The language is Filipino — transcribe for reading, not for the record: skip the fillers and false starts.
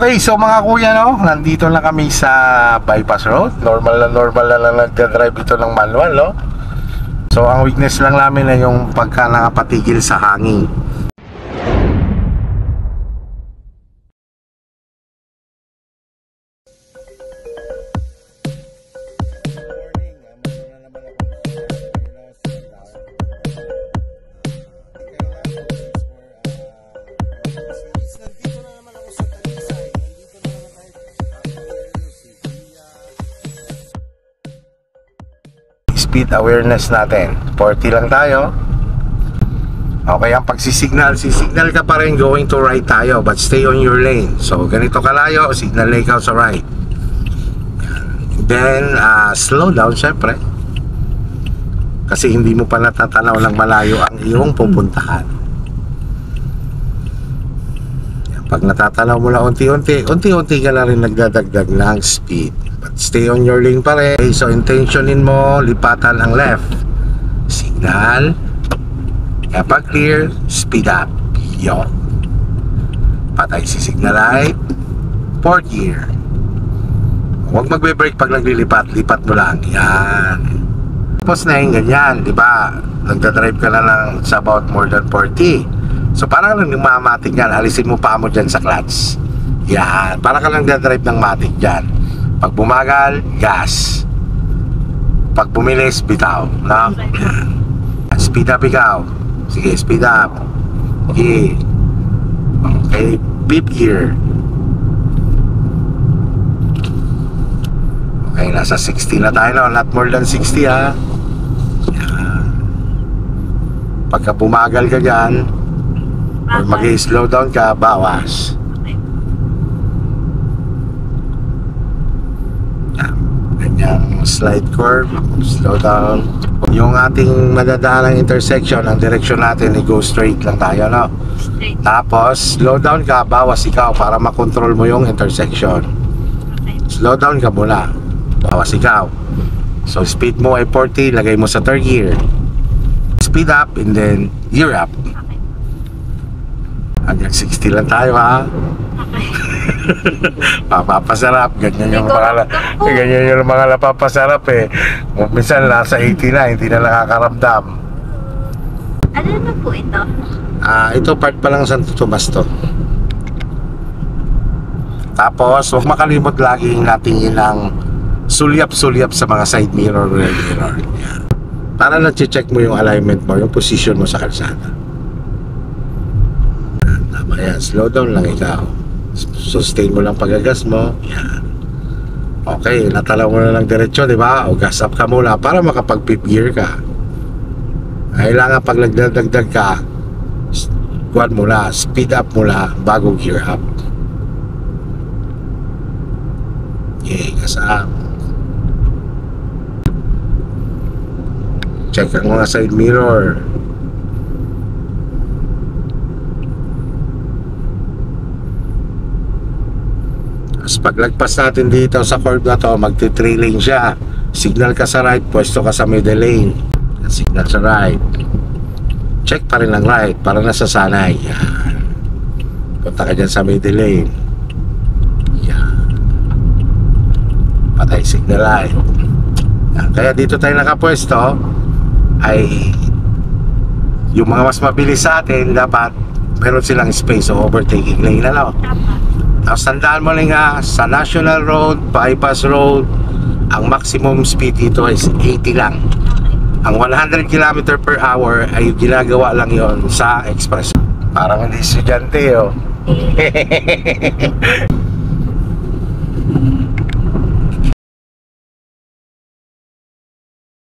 Okay, so mga kuya, no, nandito na kami sa bypass road. Normal na lang nagdadrive ito ng manual, no. So ang weakness lang namin ay yung pagka nakapatigil sa hangin. Speed awareness natin 40 lang tayo. Okay, ang pagsisignal, sisignal ka pa rin going to right tayo, but stay on your lane. So ganito kalayo, signal na ikaw sa right. Then slow down syempre, kasi hindi mo pa natatanaw ng malayo ang iyong pupuntahan. Pag natatanaw mo na unti-unti ka na rin nagdadagdag ng speed. But stay on your lane pa rin. Okay, so intentionin mo, lipatan ang left. Signal. Kapag clear, speed up. Yon. Patay si signal light. Fourth gear. Huwag magbe-brake pag naglilipat. Lipat mo lang. Yan. Tapos na yung ganyan, di ba? Nagdadrive ka na ng it's about more than 40. So parang lang yung matik yan. Alisin mo pa mo dyan sa clutch. Yan. Parang ka lang nagdadrive ng matik dyan. Pag bumagal, gas. Pag bumilis, bitaw. No? Speed up ikaw. Sige, speed up. Okay. Okay, fifth gear. Okay, nasa 60 na tayo, no? Not more than 60, ha? Yan. Pagka bumagal ka dyan, or mag-slow down ka, bawas. Yung slide curve, slow down. Yung ating madadaan ng intersection, ang direction natin ay go straight lang tayo, no? Tapos slow down ka, bawas ikaw para makontrol mo yung intersection. Slow down ka muna, bawas ikaw. So speed mo ay 40, lagay mo sa third gear. Speed up and then gear up. Hanggang 60 lang tayo, ha? Papapasarap, ganyan yung mga napapasarap eh. Minsan nasa 80 na, hindi na nakakaramdam. Ano na po ito? Ito part pa lang Santo Tomas to. Tapos huwag makalimot lagi natingin ng sulyap-sulyap sa mga side mirror, rear mirror. Yan. Para na-check mo yung alignment mo, yung position mo sa kalsada. Tama yan, slow down lang ikaw. Sustain mo lang pagagas mo. Yan. Okay, natalaw mo na lang diretso, di ba? O gas up ka muna para makapag-fifth gear ka. Kailangan pag nagdadagdag ka, kuwan muna, speed up muna bago gear up. Okay, gas up. Check ang mga side mirror. Paglagpas natin dito sa curve na to, magti-3 lane siya. Signal ka sa right, pwesto ka sa middle lane. Signal sa right. Check pa rin ang right para nasasanay. Yan. Punta ka dyan sa middle lane. Yan. Patay signal light. Yan. Kaya dito tayo nakapwesto ay yung mga mas mabilis sa atin, dapat meron silang space o overtaking lane na lang. Tapos tandaan mo lang nga, sa National Road, Bypass Road, ang maximum speed dito is 80 lang. Ang 100 km per hour ay ginagawa lang yon sa express. Parang hindi estudyante, oh.